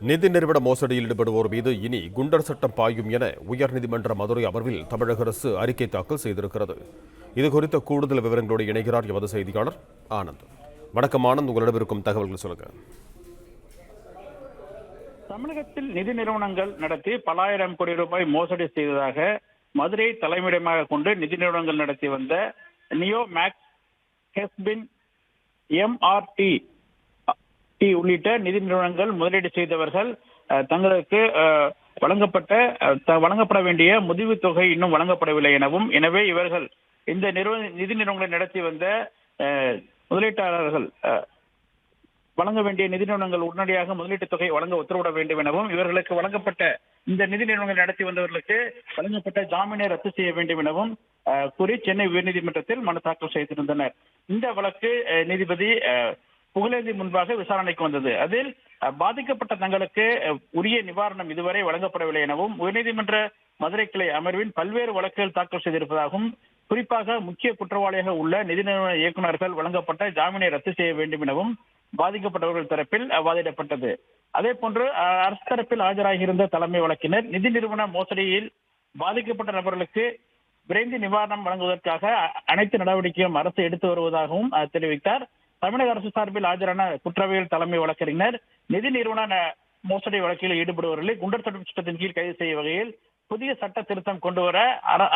நிதி நிறுவன மோசடியில் ஈடுபடுவோர் மீது இனி குண்டர் சட்டம் பாயும் என உயர்நீதிமன்ற மதுரை அமர்வில் தமிழக அரசு அறிக்கை தாக்கல் செய்திருக்கிறது. இதுகுறித்த கூடுதல் விவரங்களோடு இணைகிறார் எமது செய்தியாளர் ஆனந்த். வணக்கம் ஆனந்த், உங்களிடம் இருக்கும் தகவல்கள் சொல்லுங்க. தமிழகத்தில் நிதி நிறுவனங்கள் நடத்தி பல ஆயிரம் கோடி ரூபாய் மோசடி செய்ததாக மதுரை தலைமையிடமாக கொண்டு நிதி நிறுவனங்கள் நடத்தி வந்த நியோ மேக்ஸ், ஹெஸ்பின், எம்ஆர்டி உள்ளிட்ட நிதி நிறுவனங்கள் முதலீடு செய்தவர்கள் தங்களுக்கு வழங்கப்பட வேண்டிய முதிர்வு தொகை இன்னும் வழங்கப்படவில்லை எனவும், எனவே இவர்கள் இந்த நிதி நிறுவனங்களை நடத்தி வந்த முதலீட்டாளர்கள் வழங்க வேண்டிய நிதி நிறுவனங்கள் உடனடியாக முதலீட்டு தொகை வழங்க உத்தரவிட வேண்டும் எனவும், இவர்களுக்கு வழங்கப்பட்ட இந்த நிதி நிறுவனங்கள் நடத்தி வந்தவர்களுக்கு வழங்கப்பட்ட ஜாமீனை ரத்து செய்ய வேண்டும் எனவும் கூறி சென்னை உயர்நீதிமன்றத்தில் மனு தாக்கல் செய்திருந்தனர். இந்த வழக்கு நீதிபதி புகழேந்தி முன்பாக விசாரணைக்கு வந்தது. அதில் பாதிக்கப்பட்ட தங்களுக்கு உரிய நிவாரணம் இதுவரை வழங்கப்படவில்லை எனவும், உயர்நீதிமன்ற மதுரை கிளை அமர்வின் பல்வேறு வழக்குகள் தாக்கல் செய்திருப்பதாகவும், குறிப்பாக முக்கிய குற்றவாளியாக உள்ள நிதி நிறுவன இயக்குநர்கள் வழங்கப்பட்ட ஜாமீனை ரத்து செய்ய வேண்டும் எனவும் பாதிக்கப்பட்டவர்கள் தரப்பில் வாதிடப்பட்டது. அதே போன்று அரசு தரப்பில் ஆஜராகியிருந்த தலைமை வழக்கினர் நிதி நிறுவன மோசடியில் பாதிக்கப்பட்ட நபர்களுக்கு விரைந்து நிவாரணம் வழங்குவதற்காக அனைத்து நடவடிக்கையும் அரசு எடுத்து வருவதாகவும் தெரிவித்தார். தமிழக அரசு சார்பில் ஆஜரான குற்றவியல் தலைமை வழக்கறிஞர் நிதி நிறுவன மோசடி வழக்கில் ஈடுபடுபவர்களை குண்டர் தடுப்பு சட்டத்தின் கீழ் கைது செய்யும் வகையில் புதிய சட்ட திருத்தம் கொண்டு வர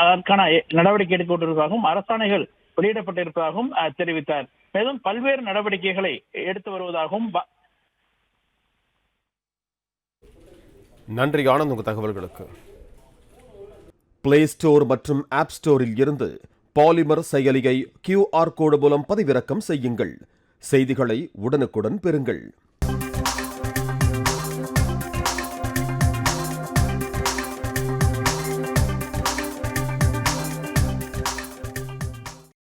அதற்கான நடவடிக்கை எடுக்கப்பட்டிருப்பதாகவும், அரசாணைகள் வெளியிடப்பட்டிருப்பதாகவும் தெரிவித்தார். மேலும் பல்வேறு நடவடிக்கைகளை எடுத்து வருவதாகவும். நன்றி ஆனந்த், உங்கள் தகவல்களுக்கு. பிளே ஸ்டோர் மற்றும் ஆப் ஸ்டோரில் இருந்து பாலிமர் செயலியை QR கோடு மூலம் பதிவிறக்கம் செய்யுங்கள். செய்திகளை உடனுக்குடன் பெறுங்கள்.